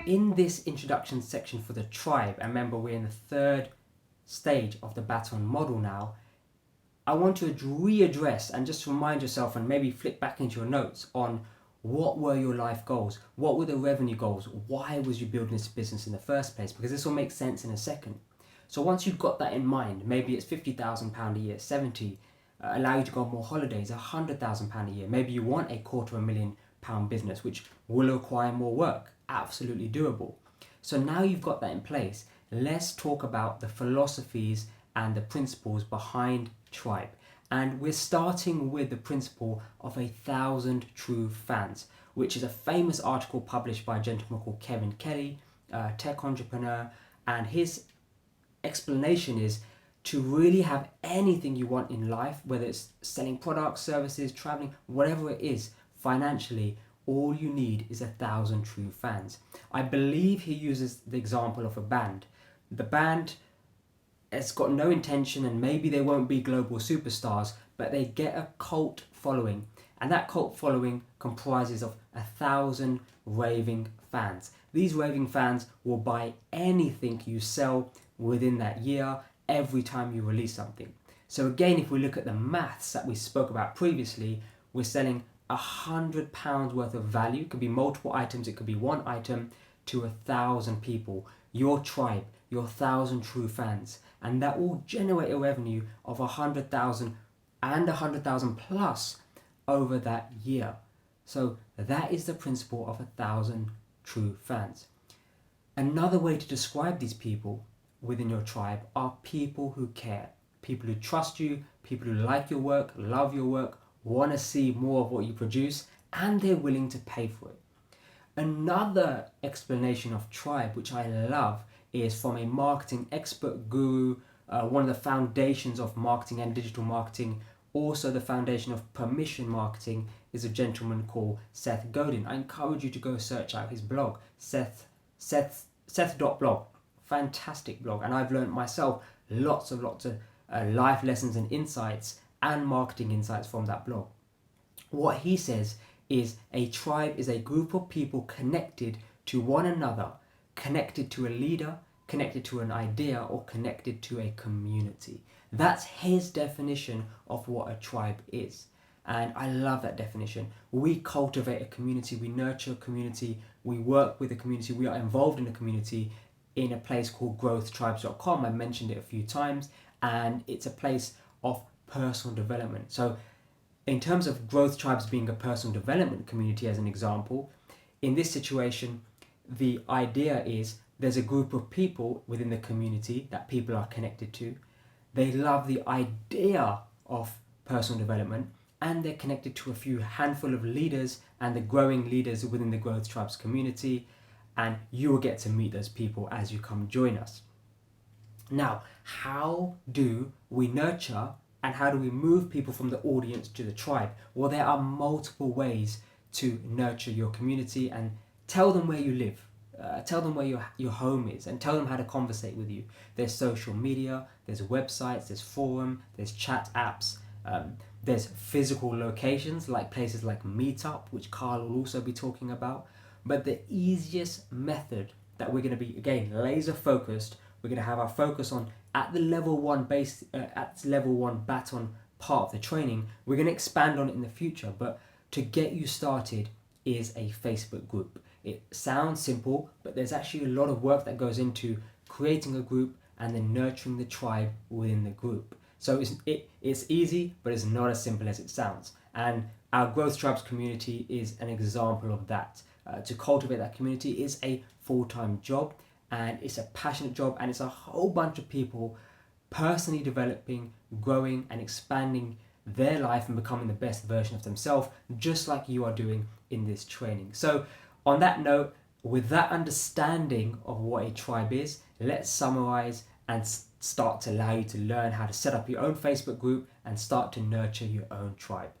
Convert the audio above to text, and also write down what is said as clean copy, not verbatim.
In this introduction section for the tribe, and remember we're in the third stage of the baton model now, I want to readdress and just remind yourself and maybe flick back into your notes on what were your life goals, what were the revenue goals, why was you building this business in the first place, because this will make sense in a second. So once you've got that in mind, maybe it's £50,000 a year, 70, allow you to go on more holidays, £100,000 a year, maybe you want £250,000 business which will require more work, absolutely doable. So now you've got that in place, let's talk about the philosophies and the principles behind tribe. And we're starting with the principle of 1,000 true fans, which is a famous article published by a gentleman called Kevin Kelly, a tech entrepreneur, and his explanation is to really have anything you want in life, whether it's selling products, services, traveling, whatever it is, financially, all you need is 1,000 true fans. I believe he uses the example of a band. The band has got no intention, and maybe they won't be global superstars, but they get a cult following, and that cult following comprises of 1,000 raving fans. These raving fans will buy anything you sell within that year, every time you release something. So again, if we look at the maths that we spoke about previously, we're selling £100 worth of value. It could be multiple items, it could be one item, to 1,000 people, your tribe, your 1,000 true fans, and that will generate a revenue of 100,000 and 100,000 plus over that year. So that is the principle of 1,000 true fans. Another way to describe these people within your tribe are people who care, people who trust you, people who like your work, love your work, want to see more of what you produce, and they're willing to pay for it. Another explanation of tribe, which I love, is from a marketing expert guru, one of the foundations of marketing and digital marketing, also the foundation of permission marketing, is a gentleman called Seth Godin. I encourage you to go search out his blog, Seth.blog. Fantastic blog, and I've learned myself lots of life lessons and insights and marketing insights from that blog. What he says is a tribe is a group of people connected to one another, connected to a leader, connected to an idea, or connected to a community. That's his definition of what a tribe is. And I love that definition. We cultivate a community, we nurture a community, we work with a community, we are involved in a community in a place called growthtribes.com. I mentioned it a few times, and it's a place of personal development. So in terms of Growth Tribes being a personal development community as an example, in this situation, the idea is there's a group of people within the community that people are connected to. They love the idea of personal development, and they're connected to a few handful of leaders and the growing leaders within the Growth Tribes community, and you will get to meet those people as you come join us. Now, how do we nurture and how do we move people from the audience to the tribe? Well, there are multiple ways to nurture your community, and tell them where you live. Tell them where your home is, and tell them how to conversate with you. There's social media, there's websites, there's forum, there's chat apps, there's physical locations like places like Meetup, which Carl will also be talking about. But the easiest method that we're going to be, again, laser focused, we're going to have our focus on at the level one baton part of the training. We're going to expand on it in the future, but to get you started is a Facebook group. It sounds simple, but there's actually a lot of work that goes into creating a group and then nurturing the tribe within the group. So it's easy, but it's not as simple as it sounds. And our Growth Tribes community is an example of that. To cultivate that community is a full-time job, and it's a passionate job, and it's a whole bunch of people personally developing, growing, and expanding their life and becoming the best version of themselves, just like you are doing in this training. So on that note, with that understanding of what a tribe is, let's summarize and start to allow you to learn how to set up your own Facebook group and start to nurture your own tribe.